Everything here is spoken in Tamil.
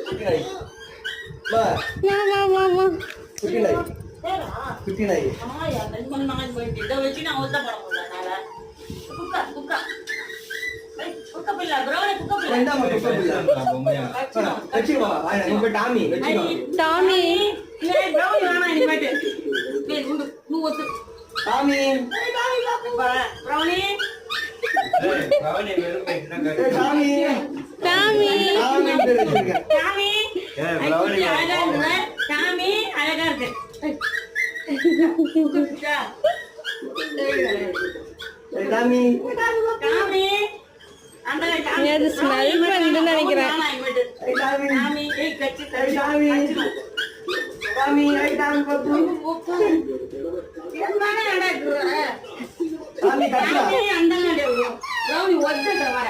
குட்டி நாய் குட்டி நாய் இதை வச்சு நான் ஒத்த படம் போடுறேன். குக்கா குக்கா குக்கா பிள்ளை ப்ரௌனி குக்கா பிள்ளை வச்சுக்கோ. டாமி வச்சுக்கோ. டாமி ப்ரௌனி வேணாம் இனிமேட்டு. நீ ஒத்து Tommy brownie Tommy Tommy Tommy பேர் வச்சிருக்கேன். டாமி அழகா இருக்கு. டாமி அழகா இருக்கு. டாமி டாமி அந்த நீ அது ஸ்மெல் பண்ணுதுன்னு நினைக்கிறேன். டாமி டாமி ஏய் கச்சி டாமி டாமி டாமி பப்பு என்னடா நடக்குற? டாமி கட்டா டாமி அந்த மாதிரி ப்ரௌனி ஒத்த வர